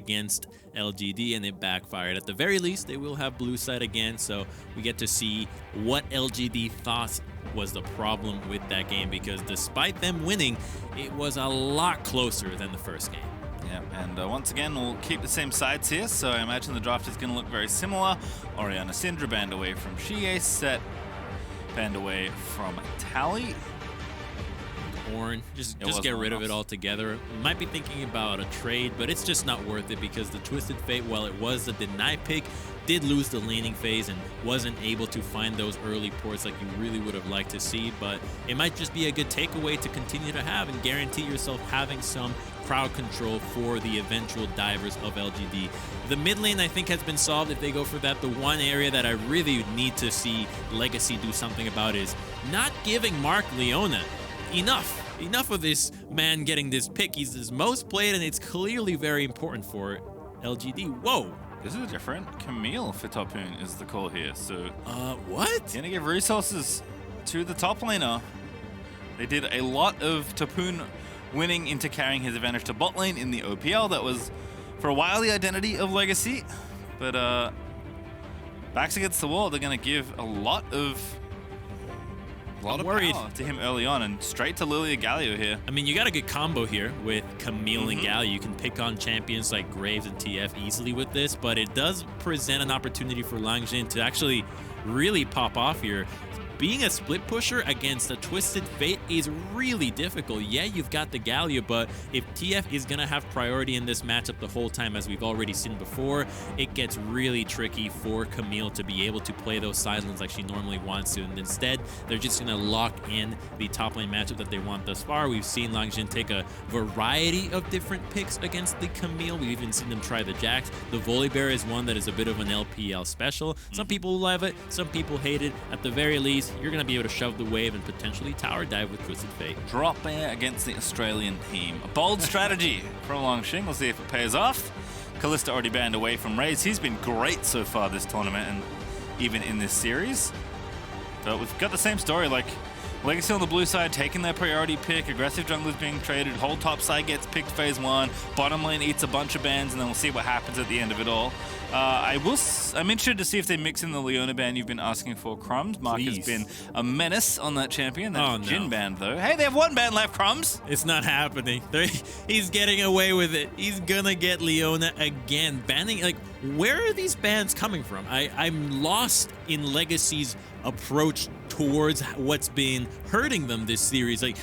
against LGD, and it backfired. At the very least, they will have blue side again, so we get to see what LGD thought was the problem with that game, because despite them winning, it was a lot closer than the first game. Yeah, and once again, we'll keep the same sides here, so I imagine the draft is going to look very similar. Oriana Syndra banned away from Shie, Set banned away from Tally. Ornn, just get rid of it altogether. Might be thinking about a trade, but it's just not worth it, because the Twisted Fate, while it was a deny pick, did lose the laning phase and wasn't able to find those early ports like you really would have liked to see. But it might just be a good takeaway to continue to have and guarantee yourself having some crowd control for the eventual divers of LGD. The mid lane, I think, has been solved if they go for that. The one area that I really need to see Legacy do something about is not giving Mark Leona enough of this man getting this pick. He's his most played, and it's clearly very important for LGD. Whoa. This is different. Camille for Topoon is the call here. So, what? Gonna give resources to the top laner. They did a lot of Topoon winning into carrying his advantage to bot lane in the OPL. That was, for a while, the identity of Legacy. But backs against the wall, they're gonna give a lot of power to him early on, and straight to Lilia Galio here. I mean, you got a good combo here with Camille and Galio. You can pick on champions like Graves and TF easily with this, but it does present an opportunity for Langjin to actually really pop off here. Being a split pusher against a Twisted Fate is really difficult. Yeah, you've got the Galio, but if TF is going to have priority in this matchup the whole time, as we've already seen before, it gets really tricky for Camille to be able to play those side lanes like she normally wants to. And instead, they're just going to lock in the top lane matchup that they want thus far. We've seen Langjin take a variety of different picks against the Camille. We've even seen them try the Jax. The Volibear is one that is a bit of an LPL special. Some people love it, some people hate it. At the very least, you're going to be able to shove the wave and potentially tower dive with Twisted Fate. Drop air against the Australian team. A bold strategy from Longxing. We'll see if it pays off. Kalista already banned away from Raze. He's been great so far this tournament and even in this series. But we've got the same story, like Legacy on the blue side taking their priority pick, aggressive junglers being traded, whole top side gets picked phase 1, bottom lane eats a bunch of bans, and then we'll see what happens at the end of it all. I'm interested to see if they mix in the Leona ban you've been asking for, Crumbs. Mark has been a menace on that champion. That's Jhin ban, though. Hey, they have one ban left, Crumbs. It's not happening. He's getting away with it. He's gonna get Leona again. Banning, like, where are these bans coming from? I'm lost in Legacy's approach towards what's been hurting them this series. Like,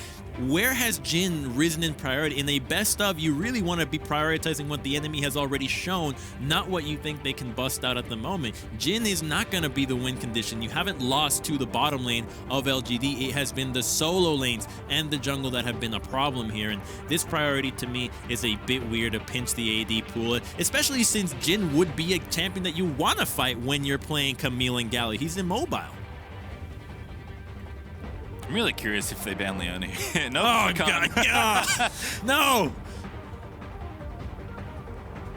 where has Jhin risen in priority? In a best of, you really want to be prioritizing what the enemy has already shown, not what you think they can bust out at the moment. Jhin is not going to be the win condition. You haven't lost to the bottom lane of LGD. It has been the solo lanes and the jungle that have been a problem here, and this priority to me is a bit weird to pinch the AD pool, especially since Jhin would be a champion that you want to fight when you're playing Camille and Galio. He's immobile. I'm really curious if they ban Leona. No, oh, God. No!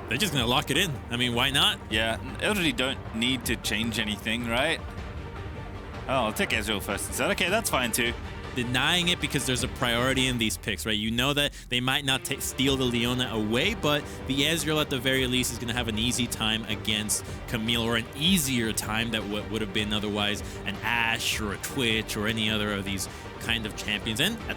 They're just going to lock it in. I mean, why not? Yeah, LGD don't need to change anything, right? Oh, I'll take Ezreal first instead. Okay, that's fine too. Denying it because there's a priority in these picks, right? You know that they might not steal the Leona away, but the Ezreal at the very least is going to have an easy time against Camille, or an easier time that would have been otherwise an Ashe or a Twitch or any other of these kind of champions. And at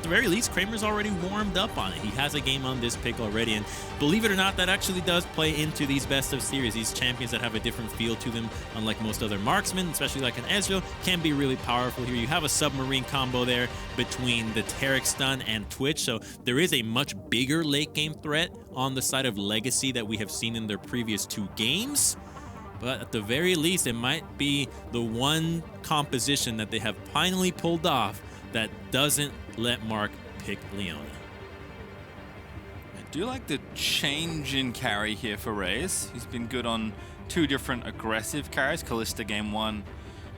the very least, Kramer's already warmed up on it. He has a game on this pick already, and believe it or not, that actually does play into these best of series. These champions that have a different feel to them, unlike most other marksmen, especially like an Ezreal, can be really powerful here. You have a submarine combo there between the Taric stun and Twitch, so there is a much bigger late game threat on the side of Legacy that we have seen in their previous 2 games. But at the very least, it might be the one composition that they have finally pulled off that doesn't let Mark pick Leona. I do like the change in carry here for Raze. He's been good on 2 different aggressive carries, Kalista game 1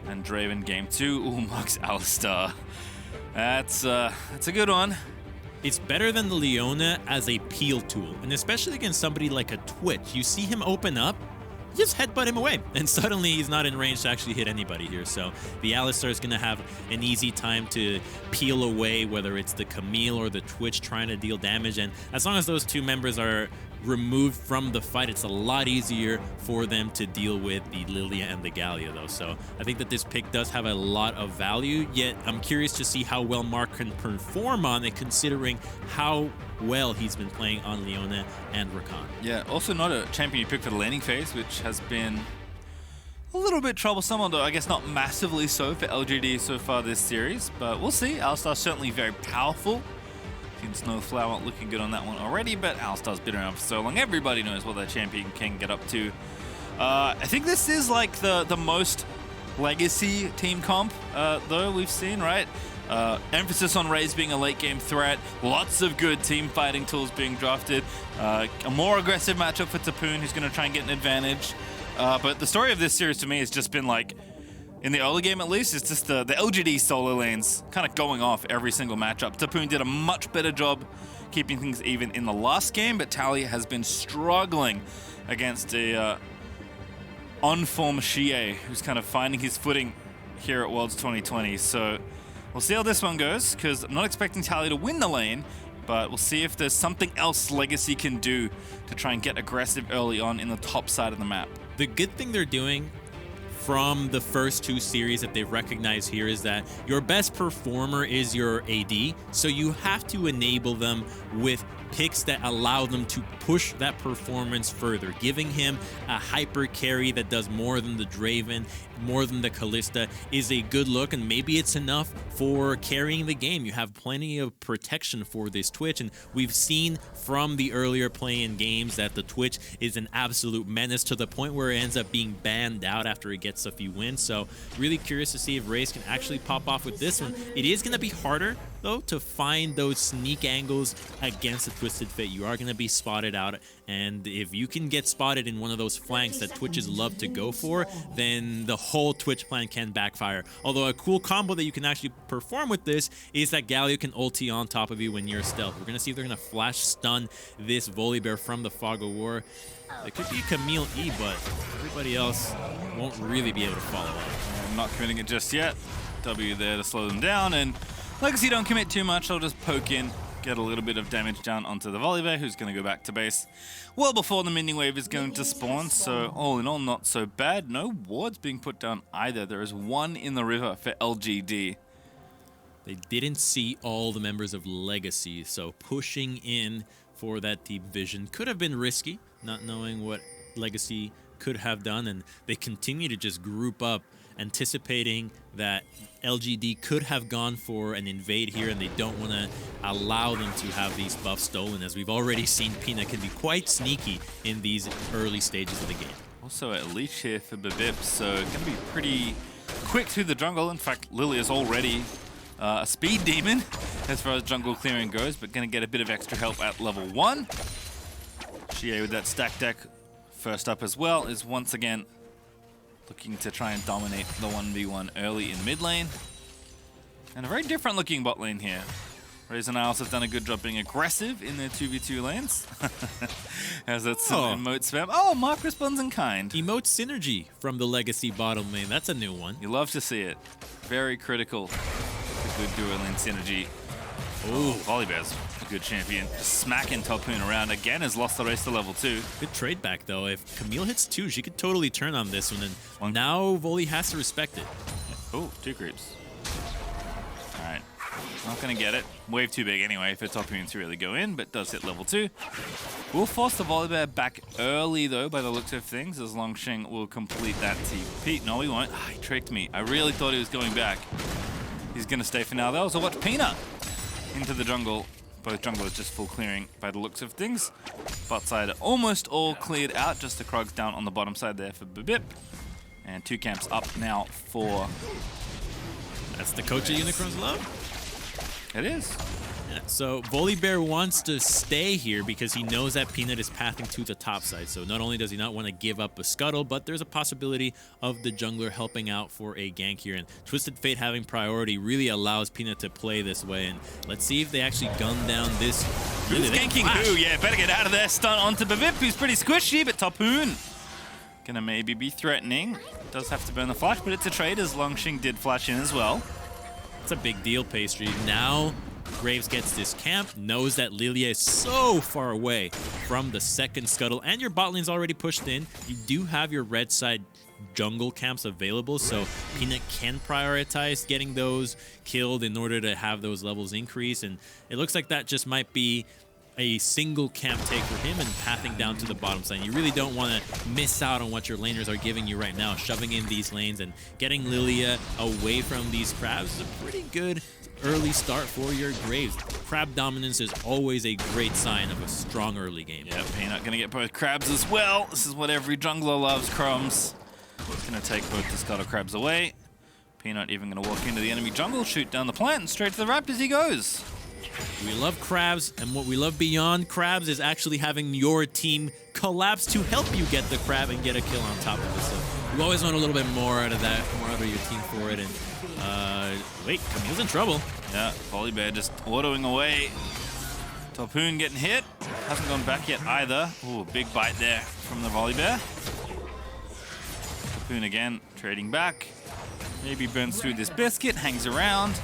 and Draven game 2. Ooh, Mark's Alistar. That's a good one. It's better than the Leona as a peel tool, and especially against somebody like a Twitch. You see him open up, just headbutt him away, and suddenly he's not in range to actually hit anybody here. So the Alistar is going to have an easy time to peel away, whether it's the Camille or the Twitch trying to deal damage. And as long as those 2 members are removed from the fight, it's a lot easier for them to deal with the Lilia and the Gallia, though. So I think that this pick does have a lot of value, yet I'm curious to see how well Mark can perform on it, considering how well he's been playing on Leona and Rakan. Yeah, also not a champion you pick for the laning phase, which has been a little bit troublesome, although I guess not massively so for LGD so far this series, but we'll see. Alistar's certainly very powerful. Snowflower not looking good on that one already, but Alistar's been around for so long. Everybody knows what that champion can get up to. I think this is like the most Legacy team comp, though, we've seen, right? Emphasis on Raze being a late game threat, lots of good team fighting tools being drafted, a more aggressive matchup for Tapoon, who's going to try and get an advantage. But the story of this series to me has just been like, in the early game at least, it's just the LGD solo lanes kind of going off every single matchup. Tapoon did a much better job keeping things even in the last game, but Talia has been struggling against a on-form Xie, who's kind of finding his footing here at Worlds 2020. So we'll see how this one goes, because I'm not expecting Talia to win the lane, but we'll see if there's something else Legacy can do to try and get aggressive early on in the top side of the map. The good thing they're doing from the first two series that they've recognized here is that your best performer is your AD, so you have to enable them with picks that allow them to push that performance further. Giving him a hyper carry that does more than the Draven, more than the Kalista is a good look, and maybe it's enough for carrying the game. You have plenty of protection for this Twitch, and we've seen from the earlier play-in games that the Twitch is an absolute menace to the point where it ends up being banned out after it gets a few wins. So really curious to see if Raze can actually pop off with this one. It is going to be harder, though, to find those sneak angles against the Twisted Fate. You are going to be spotted out, and if you can get spotted in one of those flanks that Twitches love to go for, then the whole Twitch plan can backfire. Although a cool combo that you can actually perform with this is that Galio can ulti on top of you when you're stealth. We're going to see if they're going to flash stun this Volibear from the Fog of War. It could be Camille E, but everybody else won't really be able to follow up. I'm not committing it just yet. W there to slow them down, and Legacy don't commit too much. They'll just poke in, get a little bit of damage down onto the Volibear, who's going to go back to base well before the minion wave is going to spawn. So all in all, not so bad. No wards being put down either. There is one in the river for LGD. They didn't see all the members of Legacy, so pushing in for that deep vision could have been risky, not knowing what Legacy could have done, and they continue to just group up, anticipating that LGD could have gone for an invade here, and they don't want to allow them to have these buffs stolen, as we've already seen Pina can be quite sneaky in these early stages of the game. Also a leash here for Bibip, so going to be pretty quick through the jungle. In fact, Lily is already a speed demon as far as jungle clearing goes, but going to get a bit of extra help at level 1. Xie with that stack deck first up as well is once again looking to try and dominate the 1v1 early in mid lane. And a very different looking bot lane here. Raze and Isles have done a good job being aggressive in their 2v2 lanes. As that's some emote spam. Oh, Mark responds in kind. Emote synergy from the Legacy bottom lane. That's a new one. You love to see it. Very critical. A good duo lane synergy. Oh, Volibear's a good champion. Just smacking Tapoon around. Again, has lost the race to level 2. Good trade back, though. If Camille hits 2, she could totally turn on this one. And now Volley has to respect it. Oh, 2 creeps. All right. Not going to get it. Wave too big anyway for Tapoon to really go in, but does hit level 2. We'll force the Volibear back early, though, by the looks of things, as Longsheng will complete that TP. No, he won't. He tricked me. I really thought he was going back. He's going to stay for now, though. So watch Pina into the jungle. Both junglers just full clearing by the looks of things. Bot side almost all cleared out. Just the Krogs down on the bottom side there for Bibip. And 2 camps up now for... That's the coach of Unicron's love. It is. Yeah, so Volibear wants to stay here because he knows that Peanut is pathing to the top side. So not only does he not want to give up a scuttle, but there's a possibility of the jungler helping out for a gank here. And Twisted Fate having priority really allows Peanut to play this way. And let's see if they actually gun down this. Who's ganking who? Yeah, better get out of there. Stun onto Bivip, who's pretty squishy, but Tapoon gonna maybe be threatening. Does have to burn the flash, but it's a trade as Longsheng did flash in as well. It's a big deal, Pastry. Now Graves gets this camp, knows that Lilia is so far away from the second scuttle, and your bot lane's already pushed in. You do have your red side jungle camps available, so Peanut can prioritize getting those killed in order to have those levels increase, and it looks like that just might be a single camp take for him and pathing down to the bottom side. You really don't want to miss out on what your laners are giving you right now. Shoving in these lanes and getting Lilia away from these crabs is a pretty good early start for your Graves. Crab dominance is always a great sign of a strong early game. Yeah, Peanut gonna get both crabs as well. This is what every jungler loves, Crumbs. Gonna take both the scuttle crabs away. Peanut even gonna walk into the enemy jungle, shoot down the plant, and straight to the Raptors he goes. We love crabs, and what we love beyond crabs is actually having your team collapse to help you get the crab and get a kill on top of it. So we always want a little bit more out of that, more out of your team for it. And wait, Camille's in trouble. Yeah, Volibear just autoing away. Topoon getting hit. Hasn't gone back yet either. Ooh, big bite there from the Volibear. Topoon again, trading back. Maybe burns through this biscuit, hangs around.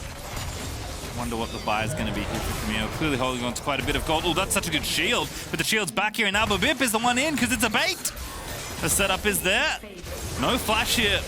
Wonder what the buy is going to be here for Camille. Clearly holding on to quite a bit of gold. Oh, that's such a good shield. But the shield's back here, and now Babip is the one in because it's a bait. The setup is there. No flash here.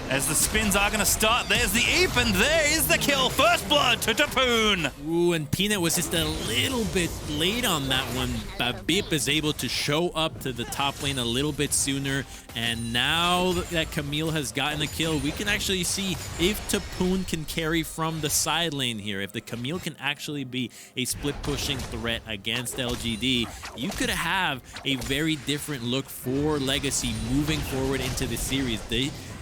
As the spins are going to start, there's the Eep, and there is the kill. First blood to Topoon. Ooh, and Peanut was just a little bit late on that one. Babip is able to show up to the top lane a little bit sooner, and now that Camille has gotten a kill, we can actually see if Topoon can carry from the side lane here. If the Camille can actually be a split-pushing threat against LGD, you could have a very different look for Legacy moving forward into the series.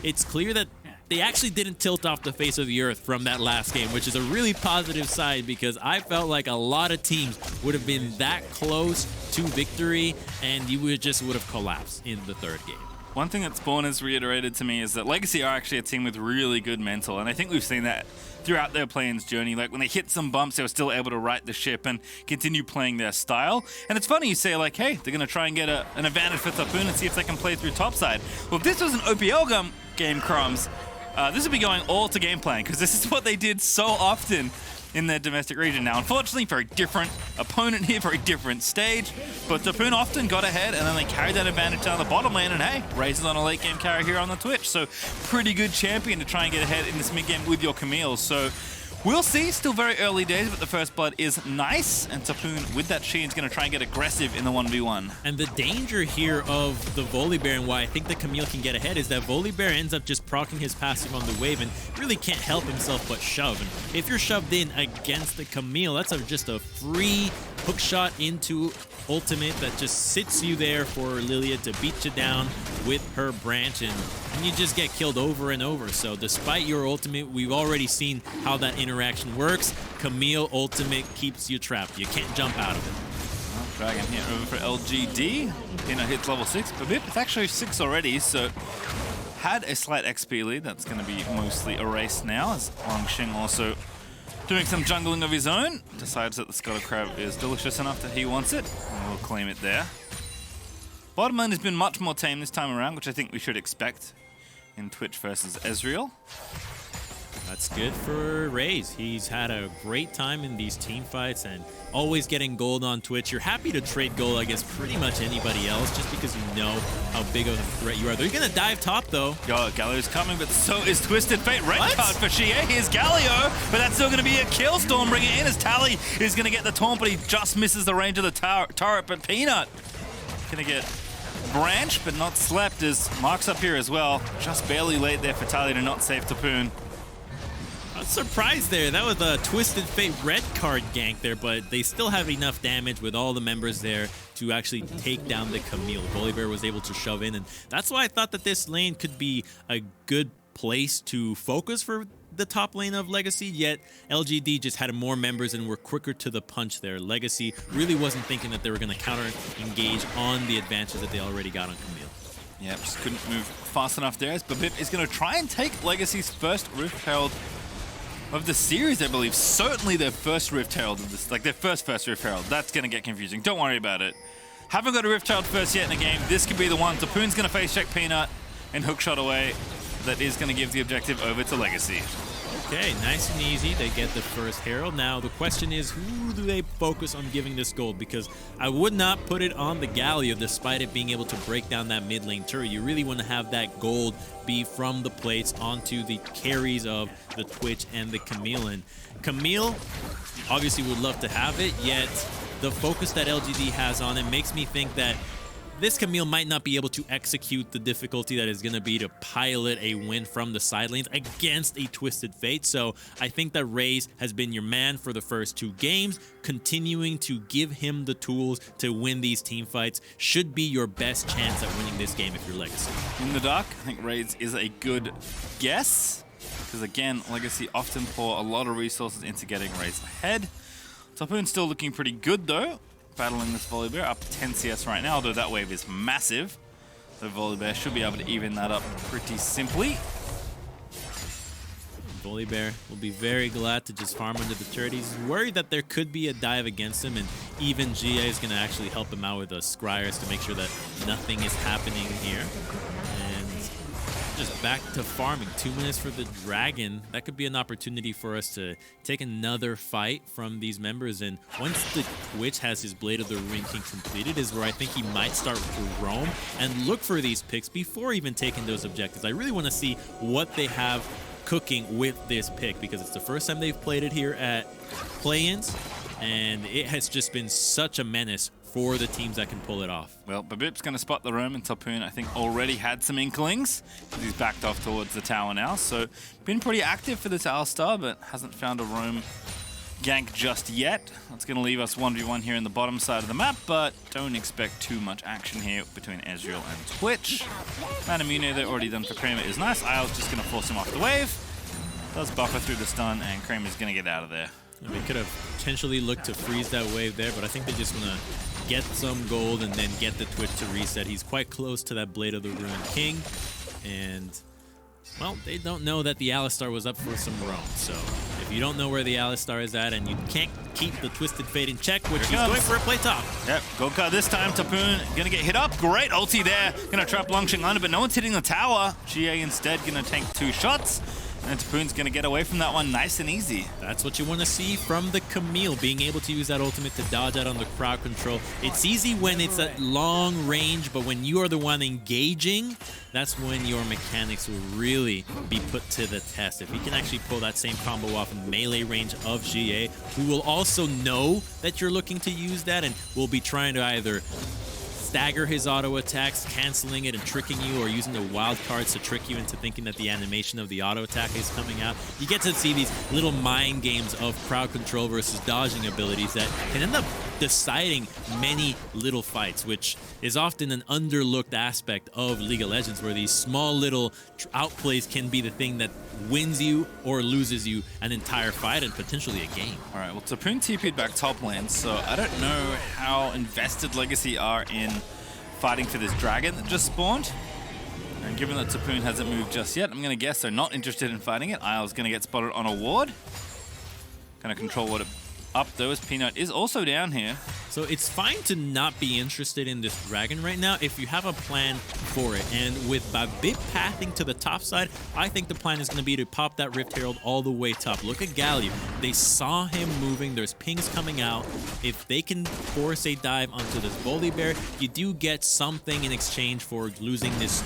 It's clear that they actually didn't tilt off the face of the earth from that last game, which is a really positive side because I felt like a lot of teams would have been that close to victory and you would have collapsed in the third game. One thing that Spawn has reiterated to me is that Legacy are actually a team with really good mental, and I think we've seen that throughout their playing's journey. Like when they hit some bumps, they were still able to right the ship and continue playing their style. And it's funny you say like, hey, they're going to try and get an advantage for Topoon and see if they can play through topside. Well, if this was an OPL game, Crumbs, this would be going all to game plan because this is what they did so often in their domestic region. Now, unfortunately, very different opponent here, very different stage, but Topoon often got ahead and then they carried that advantage down the bottom lane, and hey, raises on a late game carry here on the Twitch. So pretty good champion to try and get ahead in this mid game with your Camille. So we'll see, still very early days, but the first blood is nice, and Topoon with that Sheen is going to try and get aggressive in the 1v1. And the danger here of the Volibear and why I think the Camille can get ahead is that Volibear ends up just proccing his passive on the wave and really can't help himself but shove. And if you're shoved in against the Camille, that's just a free hook shot into ultimate that just sits you there for Lilia to beat you down with her branch, and you just get killed over and over. So despite your ultimate, we've already seen how that interaction works. Camille ultimate keeps you trapped. You can't jump out of it. Well, Dragon here over for LGD. Peanut hits level 6. Babip, it's actually 6 already, so had a slight XP lead. That's going to be mostly erased now, as Longxing also doing some jungling of his own. Decides that the Scuttle Crab is delicious enough that he wants it, and we'll claim it there. Bottom lane has been much more tame this time around, which I think we should expect in Twitch versus Ezreal. That's good for Raze. He's had a great time in these team fights and always getting gold on Twitch. You're happy to trade gold against pretty much anybody else just because you know how big of a threat you are. They're going to dive top, though. Yo, Galio's coming, but so is Twisted Fate. Red card for Xie. Here's Galio, but that's still going to be a kill. Storm bringing it in as Tally is going to get the taunt, but he just misses the range of the turret. But Peanut going to get branched, but not slept, as Mark's up here as well. Just barely late there for Tally to not save Topoon. I was surprised there. That was a Twisted Fate red card gank there, but they still have enough damage with all the members there to actually take down the Camille. Volibear was able to shove in, and that's why I thought that this lane could be a good place to focus for the top lane of Legacy, yet LGD just had more members and were quicker to the punch there. Legacy really wasn't thinking that they were going to counter-engage on the advantage that they already got on Camille. Yeah, just couldn't move fast enough there, as Babip is going to try and take Legacy's first Rift Herald of the series, I believe. Certainly their first Rift Herald of this, like their first Rift Herald. That's going to get confusing. Don't worry about it. Haven't got a Rift Herald first yet in the game. This could be the one. Topoon's going to face check Peanut and hookshot away. That is going to give the objective over to Legacy. Okay, nice and easy. They get the first Herald. Now, the question is, who do they focus on giving this gold? Because I would not put it on the Galio, despite it being able to break down that mid lane turret. You really want to have that gold be from the plates onto the carries of the Twitch and the Camille. And Camille obviously would love to have it, yet the focus that LGD has on it makes me think that this Camille might not be able to execute the difficulty that is going to be to pilot a win from the side lanes against a Twisted Fate. So I think that Raze has been your man for the first 2 games. Continuing to give him the tools to win these team fights should be your best chance at winning this game if you're Legacy. In the dark, I think Raze is a good guess. Because again, Legacy often pour a lot of resources into getting Raze ahead. Topoon's still looking pretty good though. Battling this Volibear up 10 CS right now, although that wave is massive. So Volibear should be able to even that up pretty simply. Volibear will be very glad to just farm under the turret. He's worried that there could be a dive against him, and even GA is going to actually help him out with a Scryers to make sure that nothing is happening here. And just back to farming. 2 minutes for the Dragon. That could be an opportunity for us to take another fight from these members. And once the Twitch has his Blade of the Ring King completed is where I think he might start to roam and look for these picks before even taking those objectives. I really want to see what they have cooking with this pick, because it's the first time they've played it here at play-ins, and it has just been such a menace for the teams that can pull it off. Well, Babip's going to spot the roam, and Topoon, I think, already had some inklings. He's backed off towards the tower now, so been pretty active for this Alistar, but hasn't found a roam gank just yet. That's going to leave us 1v1 here in the bottom side of the map, but don't expect too much action here between Ezreal and Twitch. Manamune, they're already done for Kramer, is nice. Isle's just going to force him off the wave. Does buffer through the stun, and Kramer's going to get out of there. They could have potentially looked to freeze that wave there, but I think they just want to get some gold and then get the Twitch to reset. He's quite close to that Blade of the Ruined King, and well, they don't know that the Alistar was up for some roam. So if you don't know where the Alistar is at and you can't keep the Twisted Fate in check, which he's going for a play top. Yep, Golka this time. Topoon gonna get hit up. Great ulti there. Gonna trap Longsheng under, but no one's hitting the tower. GA instead gonna tank 2 shots. And Topoon's going to get away from that one nice and easy. That's what you want to see from the Camille, being able to use that ultimate to dodge out on the crowd control. It's easy when it's at long range, but when you are the one engaging, that's when your mechanics will really be put to the test. If he can actually pull that same combo off in melee range of GA, who will also know that you're looking to use that and will be trying to either stagger his auto attacks, canceling it and tricking you, or using the wild cards to trick you into thinking that the animation of the auto attack is coming out. You get to see these little mind games of crowd control versus dodging abilities that can end up deciding many little fights, which is often an underlooked aspect of League of Legends, where these small little outplays can be the thing that wins you or loses you an entire fight and potentially a game. All right, well, Topoon TP'd back top lane, so I don't know how invested Legacy are in fighting for this dragon that just spawned. And given that Topoon hasn't moved just yet, I'm going to guess they're not interested in fighting it. Isle's going to get spotted on a ward. Going to control what it up though, as Peanut is also down here. So it's fine to not be interested in this dragon right now if you have a plan for it. And with Babip pathing to the top side, I think the plan is going to be to pop that Rift Herald all the way top. Look at Galio. They saw him moving. There's pings coming out. If they can force a dive onto this Volibear, you do get something in exchange for losing this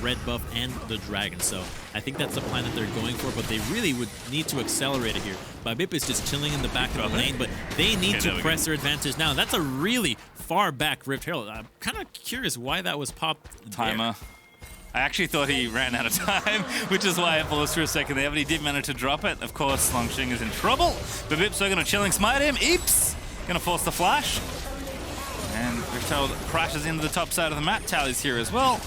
red buff and the dragon. So I think that's the plan that they're going for, but they really would need to accelerate it here. Babip is just chilling in the back of the lane, but they need to press their advantage now. That's a really far back Rift Herald. I'm kind of curious why that was popped Timer. I actually thought he ran out of time, which is why I paused for a second there, but he did manage to drop it. Of course, Longsheng is in trouble. Babip's going to chilling smite him. Eeps! Going to force the flash. And Rift Herald crashes into the top side of the map. Tally's here as well.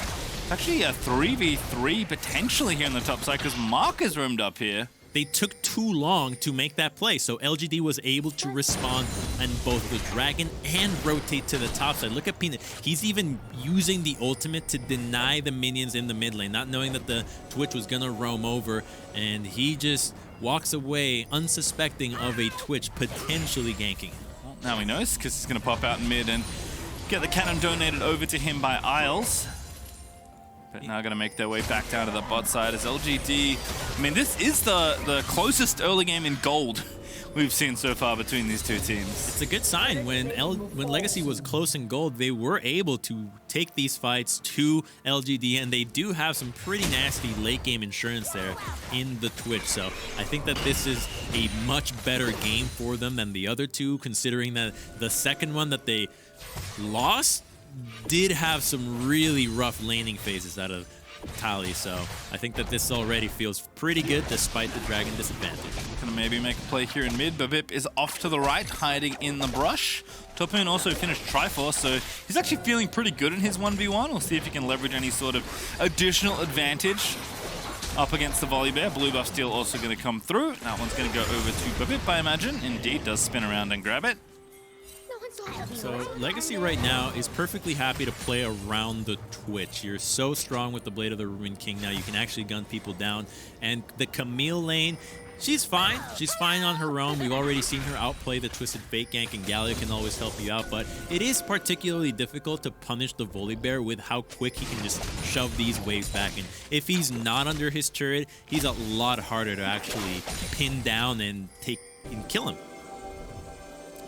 Actually a 3v3 potentially here on the top side because Mark is roamed up here. They took too long to make that play, so LGD was able to respond on both the dragon and rotate to the top side. Look at Peanut. He's even using the ultimate to deny the minions in the mid lane, not knowing that the Twitch was going to roam over, and he just walks away unsuspecting of a Twitch potentially ganking. Well, now he knows because he's going to pop out in mid and get the cannon donated over to him by Isles. But now going to make their way back down to the bot side as LGD. I mean, this is the closest early game in gold we've seen so far between these two teams. It's a good sign. When Legacy was close in gold, they were able to take these fights to LGD, and they do have some pretty nasty late game insurance there in the Twitch. So I think that this is a much better game for them than the other two, considering that the second one that they lost did have some really rough laning phases out of Tally, so I think that this already feels pretty good despite the dragon disadvantage. Gonna maybe make a play here in mid. Babip is off to the right, hiding in the brush. Topoon also finished Triforce, so he's actually feeling pretty good in his 1v1. We'll see if he can leverage any sort of additional advantage up against the Volibear. Blue buff steal also going to come through. That one's going to go over to Babip, I imagine. Indeed, does spin around and grab it. So Legacy right now is perfectly happy to play around the Twitch. You're so strong with the Blade of the Ruined King now. You can actually gun people down. And the Camille lane, she's fine. She's fine on her own. We've already seen her outplay the Twisted Fate gank, and Galio can always help you out. But it is particularly difficult to punish the Volibear with how quick he can just shove these waves back. And if he's not under his turret, he's a lot harder to actually pin down and kill him.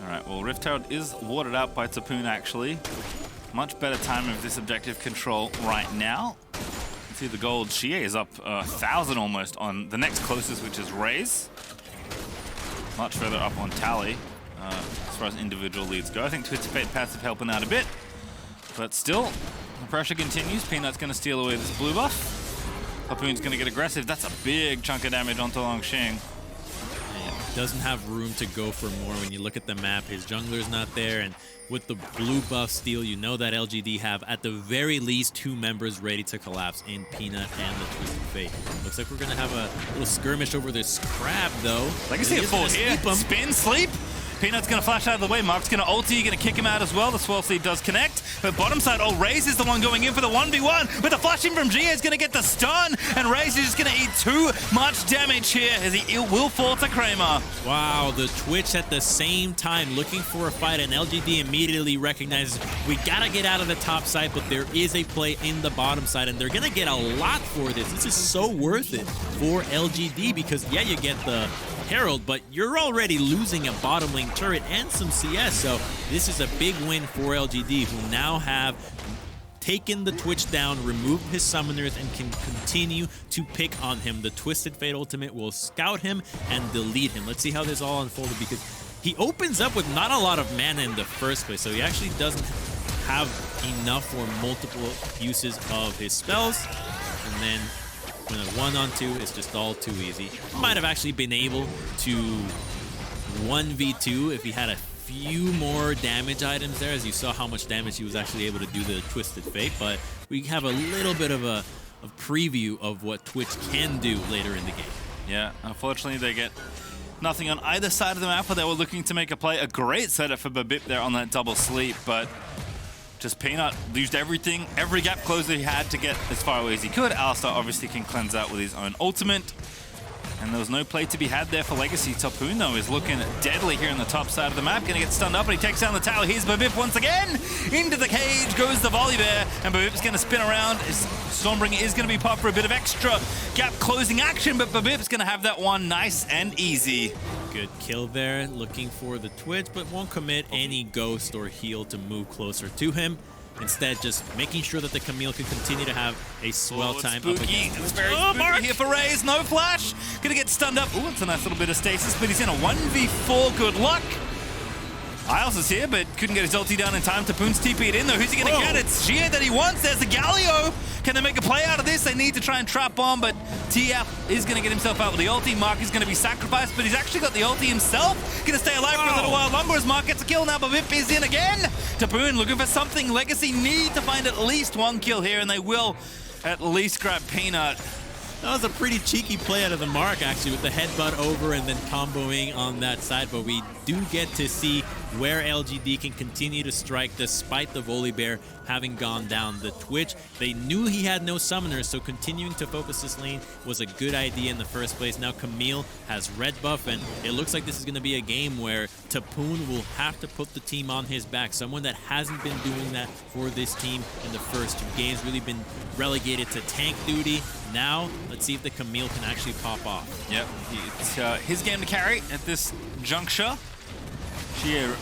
Alright, well, Rift Herald is warded out by Topoon, actually. Much better time of this objective control right now. See the gold. Xie is up 1,000 almost on the next closest, which is Raze. Much further up on Tally, as far as individual leads go. I think Twisted Fate passive helping out a bit. But still, the pressure continues. Peanut's going to steal away this blue buff. Topoon's going to get aggressive. That's a big chunk of damage onto Longxing. Doesn't have room to go for more. When you look at the map, his jungler's not there, and with the blue buff steal, you know that LGD have at the very least 2 members ready to collapse in Peanut and the Twisted Fate. Looks like we're gonna have a little skirmish over this crab though. Legacy at full here. Spin, sleep. Peanut's going to flash out of the way. Mark's going to ulti, going to kick him out as well. The Swirl Sleep does connect. But bottom side, Raze is the one going in for the 1v1. But the flashing from Gia is going to get the stun. And Raze is just going to eat too much damage here as he will fall to Kramer. Wow, the Twitch at the same time looking for a fight. And LGD immediately recognizes we got to get out of the top side. But there is a play in the bottom side. And they're going to get a lot for this. This is so worth it for LGD because, yeah, you get the Herald, but you're already losing a bottom lane turret and some CS, so this is a big win for LGD, who now have taken the Twitch down, removed his summoners, and can continue to pick on him. The Twisted Fate ultimate will scout him and delete him. Let's see how this all unfolded, because he opens up with not a lot of mana in the first place, so he actually doesn't have enough for multiple uses of his spells, and then when a 1-on-2 is just all too easy. He might have actually been able to 1v2 if he had a few more damage items there, as you saw how much damage he was actually able to do the Twisted Fate, but we have a little bit of a preview of what Twitch can do later in the game. Yeah, unfortunately they get nothing on either side of the map, but they were looking to make a play. A great setup for Babip there on that double sleep, but just Peanut used everything, every gap closer he had to get as far away as he could. Alistar obviously can cleanse out with his own ultimate. And there was no play to be had there for Legacy. Topoon, though, is looking deadly here on the top side of the map. Gonna get stunned up, and he takes down the tower. Here's Babip once again. Into the cage goes the Volibear, and Babip's gonna spin around. Stormbringer is gonna be popped for a bit of extra gap closing action, but Babip's gonna have that one nice and easy. Good kill there, looking for the Twitch, but won't commit any ghost or heal to move closer to him. Instead, just making sure that the Camille can continue to have a swell time up against It's very spooky here for Raze. No flash. Gonna get stunned up. Ooh, it's a nice little bit of stasis, but he's in a 1v4. Good luck. Isles is here, but couldn't get his ulti down in time. Topoon's TP'd in, though. Who's he going to get? It's Xie that he wants. There's the Galio. Can they make a play out of this? They need to try and trap bomb, but TF is going to get himself out with the ulti. Mark is going to be sacrificed, but he's actually got the ulti himself. Going to stay alive for a little while longer as Mark gets a kill now, but Vip is in again. Topoon looking for something. Legacy need to find at least one kill here, and they will at least grab Peanut. That was a pretty cheeky play out of the Mark, actually, with the headbutt over and then comboing on that side. But we do get to see where LGD can continue to strike despite the Volibear having gone down the Twitch. They knew he had no summoners, so continuing to focus this lane was a good idea in the first place. Now Camille has red buff, and it looks like this is going to be a game where Tapoon will have to put the team on his back. Someone that hasn't been doing that for this team in the first 2 games, really been relegated to tank duty. Now, let's see if the Camille can actually pop off. Yep, it's his game to carry at this juncture. Sheer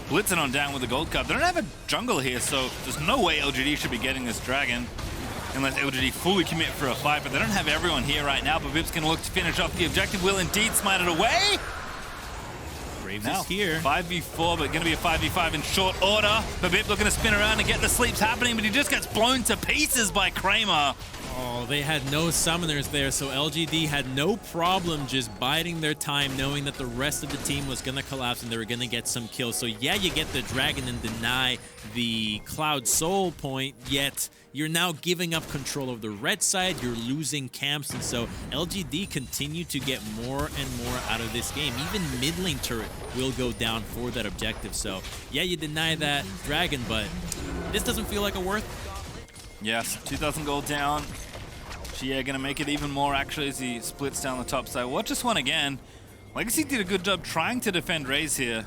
blitzing on down with the gold card. They don't have a jungle here, so there's no way LGD should be getting this dragon unless LGD fully commit for a fight, but they don't have everyone here right now. But Vip's going to look to finish off the objective. Will indeed smite it away. Graves Now, is here. 5v4, but going to be a 5v5 in short order. Babip looking to spin around and get the sleeps happening, but he just gets blown to pieces by Kramer. Oh, they had no summoners there, so LGD had no problem just biding their time, knowing that the rest of the team was going to collapse and they were going to get some kills. So yeah, you get the dragon and deny the Cloud Soul point, yet you're now giving up control of the red side, you're losing camps, and so LGD continue to get more and more out of this game. Even mid lane turret will go down for that objective. So yeah, you deny that dragon, but this doesn't feel like a worth. Yes, 2,000 gold down. Shia gonna make it even more actually as he splits down the top side. Watch this one again. Legacy did a good job trying to defend Raze here.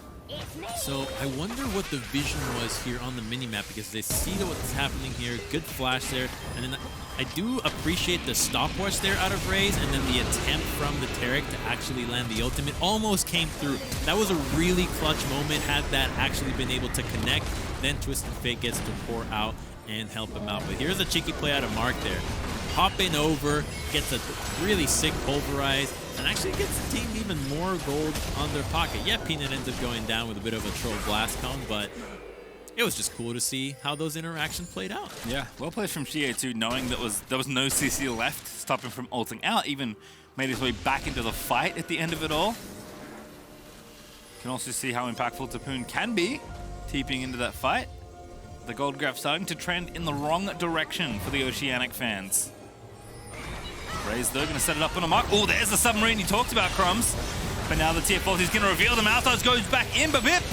So I wonder what the vision was here on the minimap, because they see what's happening here. Good flash there, and then I do appreciate the stopwatch there out of Raze, and then the attempt from the Taric to actually land the ultimate almost came through. That was a really clutch moment. Had that actually been able to connect, then Twisted Fate gets to pour out and help him out. But here's a cheeky play out of Mark there. Hopping over, gets a really sick pulverize, and actually gets the team even more gold on their pocket. Yeah, Peanut ends up going down with a bit of a troll blast cone, but it was just cool to see how those interactions played out. Yeah, well played from Shie too, knowing that there was no CC left to stop him from ulting out, even made his way back into the fight at the end of it all. You can also see how impactful Tapoon can be, teeping into that fight. The gold graph starting to trend in the wrong direction for the Oceanic fans. Raze, though, going to set it up on a mark. Oh, there's the submarine you talked about, Crumbs. But now the tier 4 is going to reveal them. Malthus goes back in, but Vip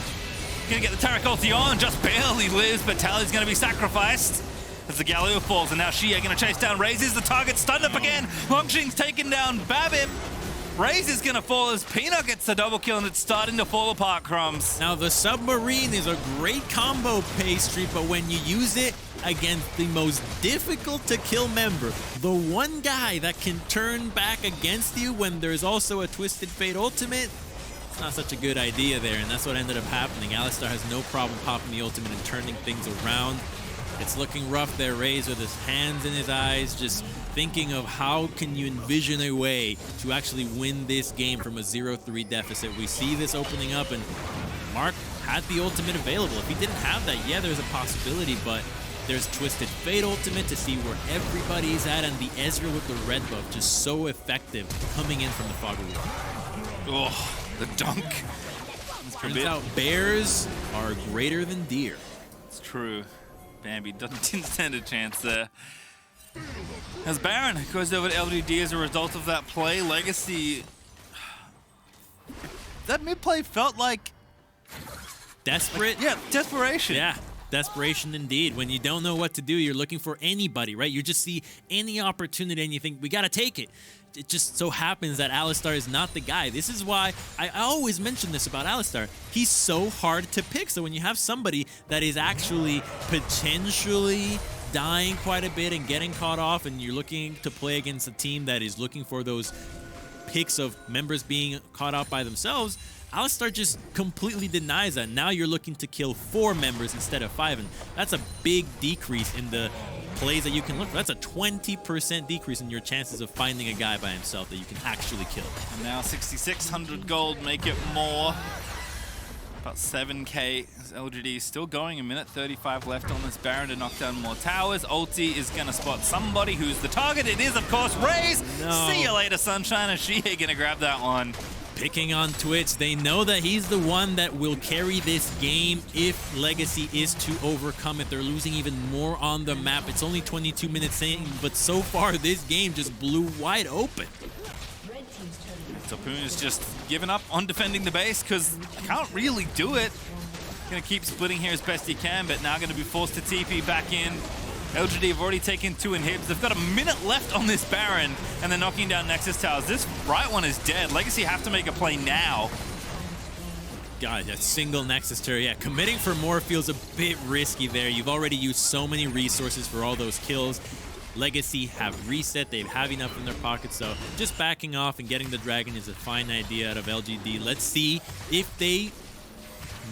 going to get the Taric ulti on. Just barely lives, but Tally's going to be sacrificed as the Galio falls. And now Shia going to chase down Raze. Is the target stunned up again. Longshing's taken down Babip. Raze is going to fall as Peanut gets the double kill, and it's starting to fall apart, Crumbs. Now, the submarine is a great combo pastry, but when you use it against the most difficult to kill member, the one guy that can turn back against you when there's also a Twisted Fate ultimate, it's not such a good idea there, and that's what ended up happening. Alistar has no problem popping the ultimate and turning things around. It's looking rough there, Raze with his hands in his eyes, just thinking of how can you envision a way to actually win this game from a 0-3 deficit. We see this opening up, and Mark had the ultimate available. If he didn't have that, yeah, there's a possibility, but there's Twisted Fate ultimate to see where everybody's at, and the Ezreal with the red buff just so effective coming in from the Fog of War. Oh, the dunk. Turns out bears are greater than deer. It's true. Bambi didn't stand a chance there. As Baron goes over to LGD as a result of that play, Legacy... That mid-play felt like... Desperate? Yeah, desperation. Yeah, desperation indeed. When you don't know what to do, you're looking for anybody, right? You just see any opportunity and you think, we gotta take it. It just so happens that Alistar is not the guy. This is why I always mention this about Alistar. He's so hard to pick. So when you have somebody that is actually potentially dying quite a bit and getting caught off, and you're looking to play against a team that is looking for those picks of members being caught out by themselves, Alistar just completely denies that. Now you're looking to kill 4 members instead of 5, and that's a big decrease in the plays that you can look for. That's a 20% decrease in your chances of finding a guy by himself that you can actually kill. And now 6,600 gold, make it more. About 7k as LGD still going, a minute 35 left on this Baron to knock down more towers. Ulti is going to spot somebody who's the target. It is, of course, Raze. No. See you later, Sunshine, and she going to grab that one. Picking on Twitch, they know that he's the one that will carry this game if Legacy is to overcome it. They're losing even more on the map. It's only 22 minutes in, but so far this game just blew wide open. Tapoon is just giving up on defending the base because can't really do it. Going to keep splitting here as best he can, but now going to be forced to TP back in. LGD have already taken 2 inhibs. They've got a minute left on this Baron, and they're knocking down Nexus towers. This right one is dead. Legacy have to make a play now. God, a single Nexus turret. Yeah, committing for more feels a bit risky there. You've already used so many resources for all those kills. Legacy have reset. They have enough in their pockets, so just backing off and getting the dragon is a fine idea out of LGD. Let's see if they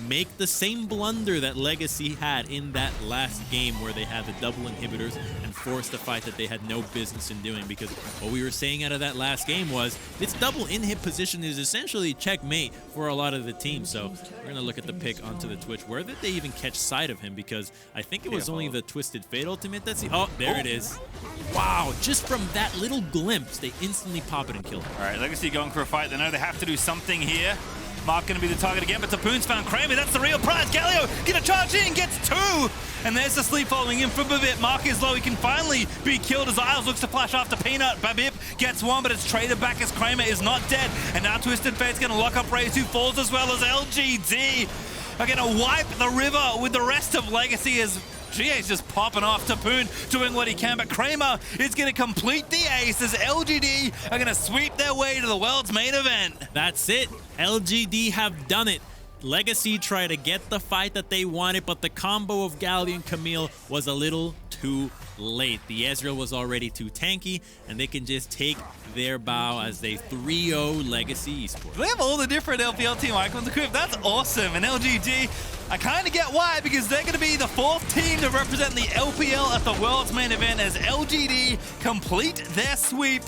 make the same blunder that Legacy had in that last game where they had the double inhibitors and forced a fight that they had no business in doing, because what we were saying out of that last game was this double inhib position is essentially checkmate for a lot of the teams. So we're going to look at the pick onto the Twitch. Where did they even catch sight of him? Because I think it was only the Twisted Fate ultimate that's... Oh, there it is. Wow, just from that little glimpse, they instantly pop it and kill him. All right, Legacy going for a fight. They know they have to do something here. Mark going to be the target again, but Tapoon's found Kramer. That's the real prize. Galio going to charge in, gets 2. And there's the sleep following in from Babip. Mark is low. He can finally be killed as Isles looks to flash after Peanut. Babip gets 1, but it's traded back as Kramer is not dead. And now Twisted Fate's going to lock up Raze, who falls, as well as LGD are going to wipe the river with the rest of Legacy as GA's just popping off. Tapoon doing what he can, but Kramer is going to complete the ace as LGD are going to sweep their way to the world's main event. That's it. LGD have done it. Legacy tried to get the fight that they wanted, but the combo of Galio and Camille was a little too late. The Ezreal was already too tanky, and they can just take their bow as they 3-0 Legacy Esports. They have all the different LPL team icons equipped. That's awesome. And LGD, I kind of get why, because they're going to be the 4th team to represent the LPL at the World's main event as LGD complete their sweep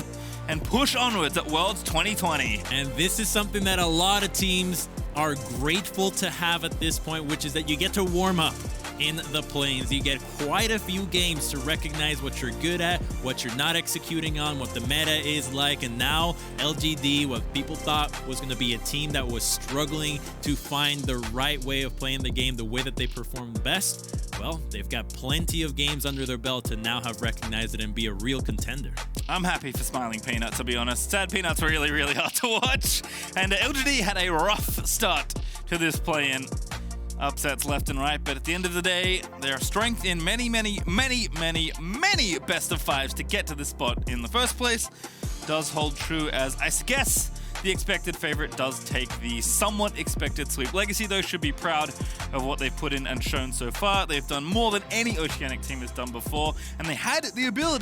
and push onwards at Worlds 2020. And this is something that a lot of teams are grateful to have at this point, which is that you get to warm up in the plains. You get quite a few games to recognize what you're good at, what you're not executing on, what the meta is like, and now LGD, what people thought was going to be a team that was struggling to find the right way of playing the game, the way that they performed best, well, they've got plenty of games under their belt to now have recognized it and be a real contender. I'm happy for Smiling Peanut, to be honest. Sad Peanut's really, really hard to watch. And LGD had a rough start to this play-in. Upsets left and right, but at the end of the day, their strength in many best of 5s to get to this spot in the first place does hold true, as I guess the expected favorite does take the somewhat expected sweep. Legacy, though, should be proud of what they've put in and shown so far. They've done more than any Oceanic team has done before, and they had the ability